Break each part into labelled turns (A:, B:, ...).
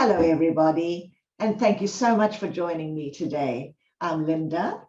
A: Hello, everybody, and thank you so much for joining me today. I'm Linda,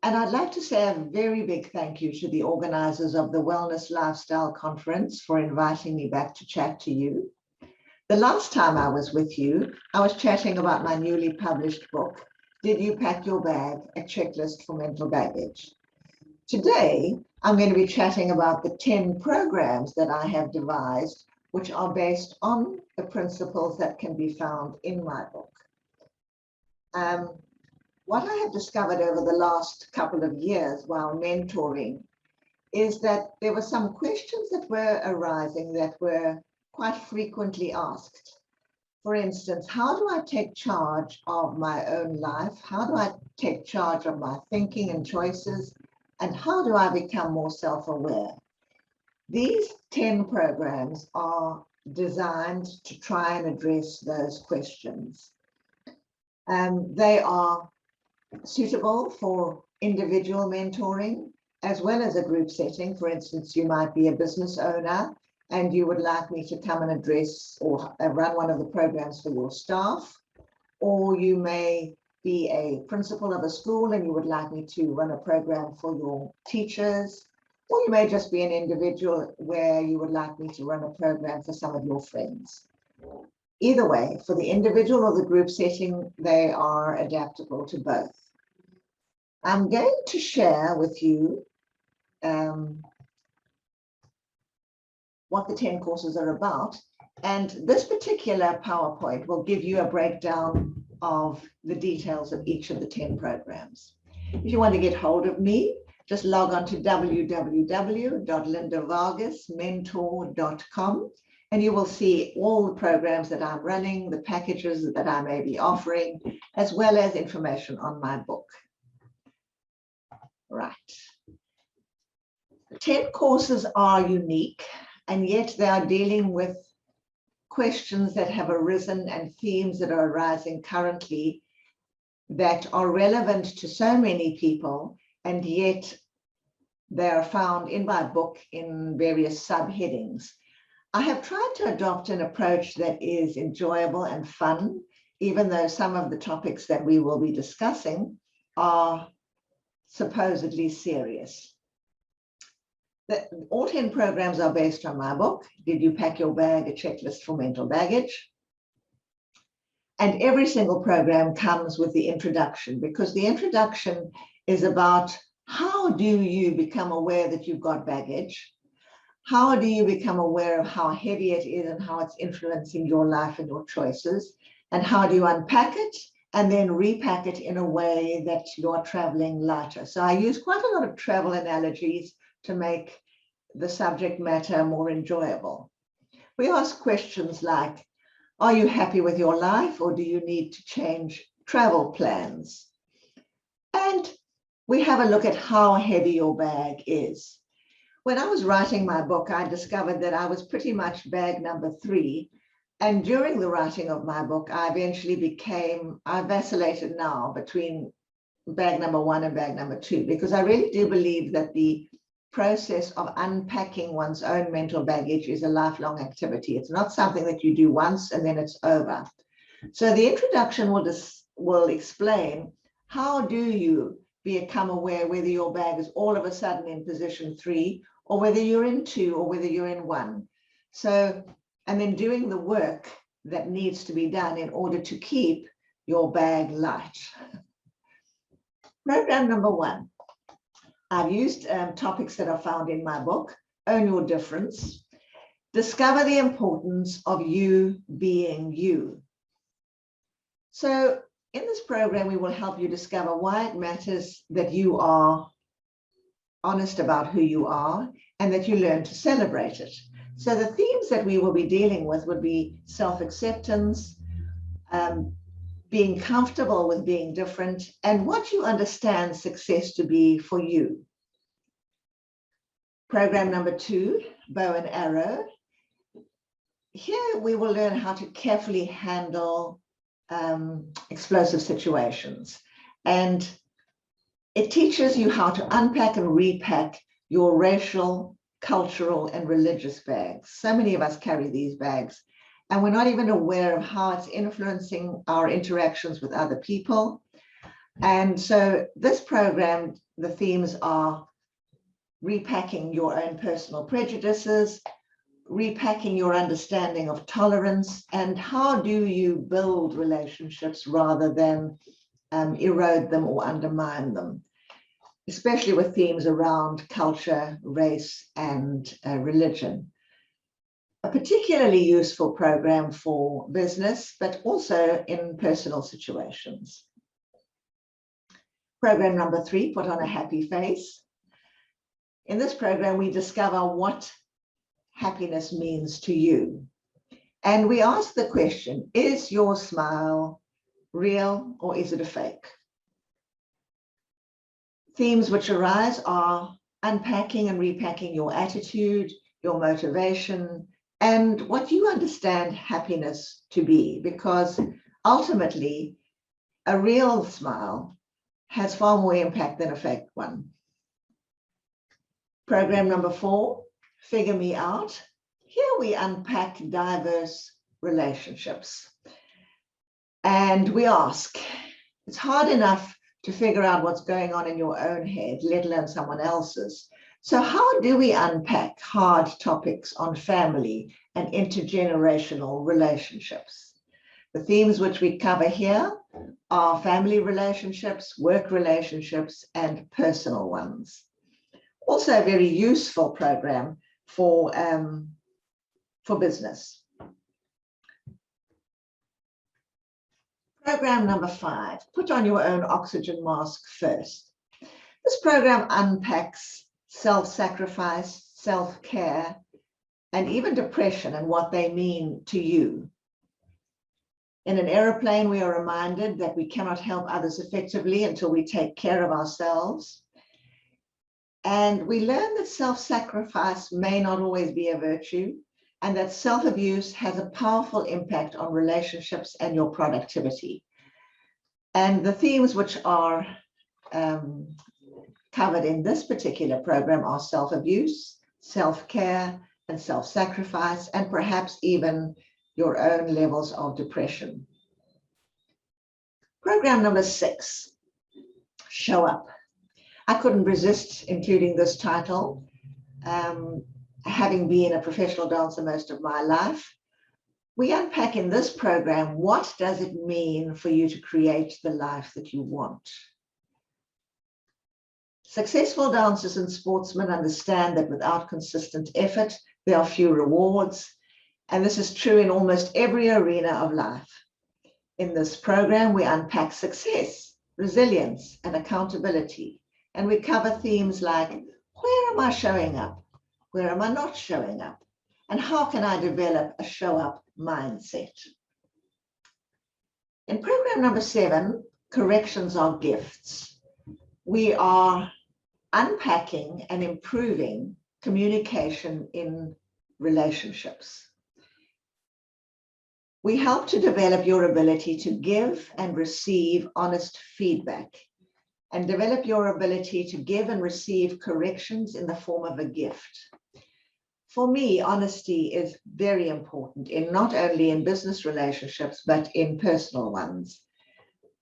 A: and I'd like to say a very big thank you to the organizers of the Wellness Lifestyle Conference for inviting me back to chat to you. The last time I was with you, I was chatting about my newly published book, Did You Pack Your Bag? A Checklist for Mental Baggage. Today, I'm going to be chatting about the 10 programs that I have devised, which are based on the principles that can be found in my book. What I have discovered over the last couple of years while mentoring is that there were some questions that were arising that were quite frequently asked. For instance, how do I take charge of my own life? How do I take charge of my thinking and choices? And how do I become more self-aware? These 10 programs are designed to try and address those questions. They are suitable for individual mentoring as well as a group setting. For instance, you might be a business owner and you would like me to come and address or run one of the programs for your staff, or you may be a principal of a school and you would like me to run a program for your teachers, or you may just be an individual where you would like me to run a program for some of your friends. Either way, for the individual or the group setting, they are adaptable to both. I'm going to share with you what the 10 courses are about. And this particular PowerPoint will give you a breakdown of the details of each of the 10 programs. If you want to get hold of me, just log on to www.lindavargasmentor.com and you will see all the programs that I'm running, the packages that I may be offering, as well as information on my book. Right. The 10 courses are unique, and yet they are dealing with questions that have arisen and themes that are arising currently that are relevant to so many people, and yet they are found in my book in various subheadings. I have tried to adopt an approach that is enjoyable and fun, even though some of the topics that we will be discussing are supposedly serious. All 10 programs are based on my book, Did You Pack Your Bag? A Checklist for Mental Baggage. And every single program comes with the introduction, because the introduction is about how do you become aware that you've got baggage? How do you become aware of how heavy it is and how it's influencing your life and your choices? And how do you unpack it and then repack it in a way that you're traveling lighter? So I use quite a lot of travel analogies to make the subject matter more enjoyable. We ask questions like, are you happy with your life, or do you need to change travel plans? And we have a look at how heavy your bag is. When I was writing my book, I discovered that I was pretty much bag number 3. And during the writing of my book, I vacillated now between bag number 1 and bag number 2, because I really do believe that the process of unpacking one's own mental baggage is a lifelong activity. It's not something that you do once and then it's over. So the introduction will explain how do you become aware whether your bag is all of a sudden in position 3, or whether you're in 2, or whether you're in 1. So, and then doing the work that needs to be done in order to keep your bag light. Program number 1. I've used topics that are found in my book: own your difference, discover the importance of you being you. So in this program, we will help you discover why it matters that you are honest about who you are and that you learn to celebrate it. So the themes that we will be dealing with would be self-acceptance, being comfortable with being different, and what you understand success to be for you. Program number 2, bow and arrow. Here we will learn how to carefully handle explosive situations. And it teaches you how to unpack and repack your racial, cultural, and religious bags. So many of us carry these bags. and we're not even aware of how it's influencing our interactions with other people. And so this program, the themes are repacking your own personal prejudices, repacking your understanding of tolerance, and how do you build relationships rather than erode them or undermine them, especially with themes around culture, race, and religion. A particularly useful program for business, but also in personal situations. Program number 3, put on a happy face. In this program, we discover what happiness means to you. And we ask the question, is your smile real or is it a fake? Themes which arise are unpacking and repacking your attitude, your motivation, and what you understand happiness to be, because ultimately a real smile has far more impact than a fake one. Program number 4, Figure Me Out. Here we unpack diverse relationships. And we ask, it's hard enough to figure out what's going on in your own head, let alone someone else's. So how do we unpack hard topics on family and intergenerational relationships? The themes which we cover here are family relationships, work relationships, and personal ones. Also a very useful program for business. Program number 5, put on your own oxygen mask first. This program unpacks self-sacrifice, self-care, and even depression and what they mean to you. In an aeroplane, we are reminded that we cannot help others effectively until we take care of ourselves. And we learn that self-sacrifice may not always be a virtue, and that self-abuse has a powerful impact on relationships and your productivity. And the themes which are covered in this particular program are self-abuse, self-care, and self-sacrifice, and perhaps even your own levels of depression. Program number 6, Show Up. I couldn't resist including this title. Having been a professional dancer most of my life, we unpack in this program, what does it mean for you to create the life that you want? Successful dancers and sportsmen understand that without consistent effort, there are few rewards. And this is true in almost every arena of life. In this program, we unpack success, resilience, and accountability. And we cover themes like, where am I showing up? Where am I not showing up? And how can I develop a show up mindset? In program number 7, Corrections are Gifts, we are unpacking and improving communication in relationships. We help to develop your ability to give and receive honest feedback, and develop your ability to give and receive corrections in the form of a gift. For me, honesty is very important in not only in business relationships, but in personal ones.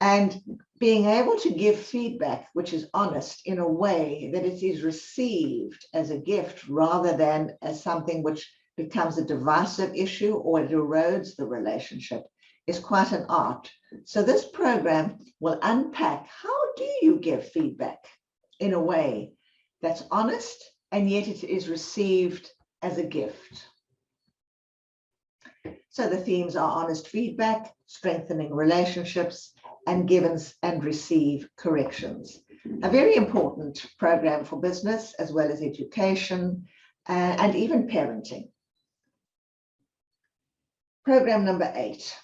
A: And being able to give feedback which is honest in a way that it is received as a gift rather than as something which becomes a divisive issue or it erodes the relationship is quite an art. So this program will unpack, how do you give feedback in a way that's honest and yet it is received as a gift. So the themes are honest feedback, strengthening relationships, and give and receive corrections. A very important program for business as well as education and even parenting. Program number 8.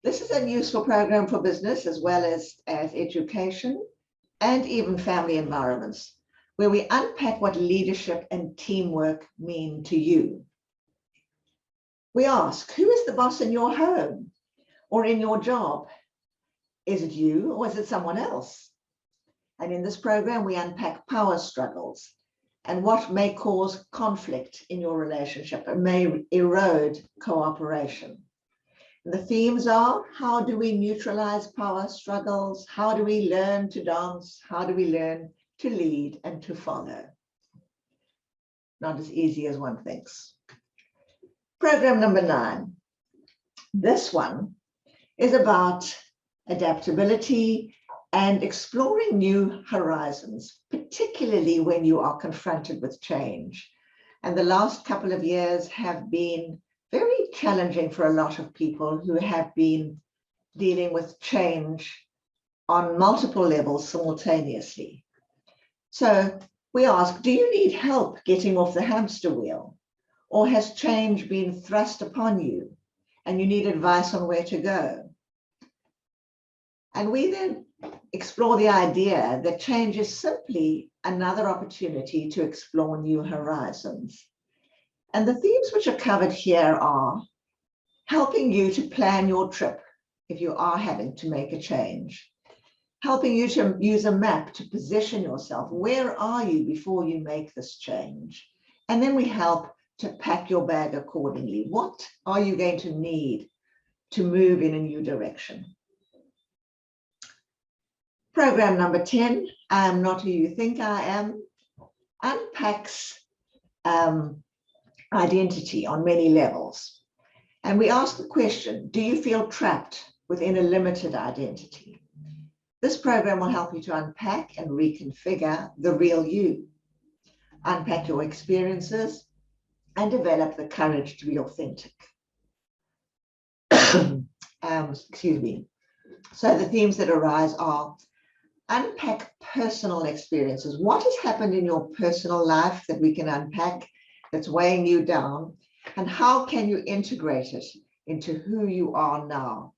A: This is a useful program for business as well as education and even family environments, where we unpack what leadership and teamwork mean to you. We ask, who is the boss in your home or in your job? Is it you or is it someone else? And in this program, we unpack power struggles and what may cause conflict in your relationship and may erode cooperation. The themes are: how do we neutralize power struggles? How do we learn to dance? How do we learn to lead and to follow? Not as easy as one thinks. Program number 9. This one is about adaptability and exploring new horizons, particularly when you are confronted with change. And the last couple of years have been very challenging for a lot of people who have been dealing with change on multiple levels simultaneously. So we ask, do you need help getting off the hamster wheel? Or has change been thrust upon you and you need advice on where to go? And we then explore the idea that change is simply another opportunity to explore new horizons. And the themes which are covered here are helping you to plan your trip if you are having to make a change, helping you to use a map to position yourself. Where are you before you make this change? And then we help to pack your bag accordingly. What are you going to need to move in a new direction? Program number 10, I am not who you think I am, unpacks identity on many levels. And we ask the question, do you feel trapped within a limited identity? This program will help you to unpack and reconfigure the real you, unpack your experiences, and develop the courage to be authentic. Excuse me. So the themes that arise are: unpack personal experiences. What has happened in your personal life that we can unpack that's weighing you down? And how can you integrate it into who you are now?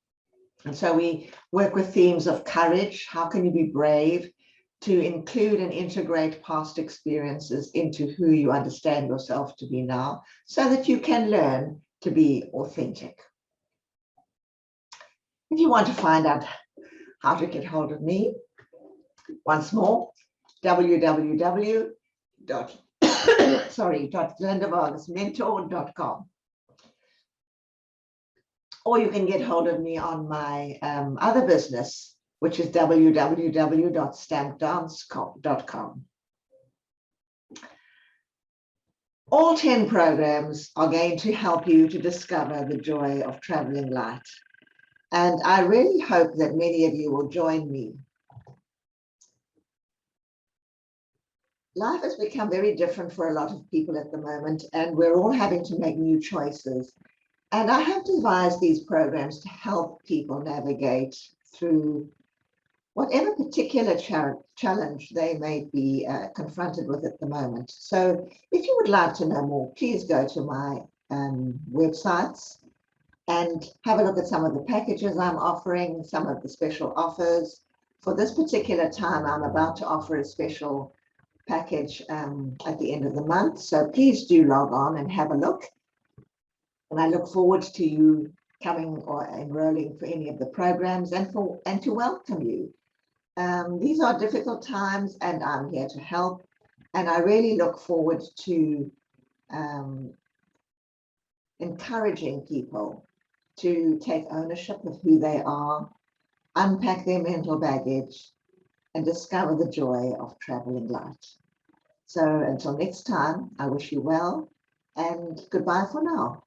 A: And so we work with themes of courage. How can you be brave to include and integrate past experiences into who you understand yourself to be now, so that you can learn to be authentic? If you want to find out how to get hold of me, once more, www.glendavargasmentor.com. Or you can get hold of me on my other business, which is www.stampdance.com. All 10 programs are going to help you to discover the joy of traveling light. And I really hope that many of you will join me. Life has become very different for a lot of people at the moment, and we're all having to make new choices. And I have devised these programs to help people navigate through whatever particular challenge they may be confronted with at the moment. So if you would like to know more, please go to my websites and have a look at some of the packages I'm offering, some of the special offers. For this particular time, I'm about to offer a special package at the end of the month. So please do log on and have a look. And I look forward to you coming or enrolling for any of the programs and to welcome you. These are difficult times and I'm here to help. And I really look forward to encouraging people to take ownership of who they are, unpack their mental baggage, and discover the joy of traveling light. So until next time, I wish you well and goodbye for now.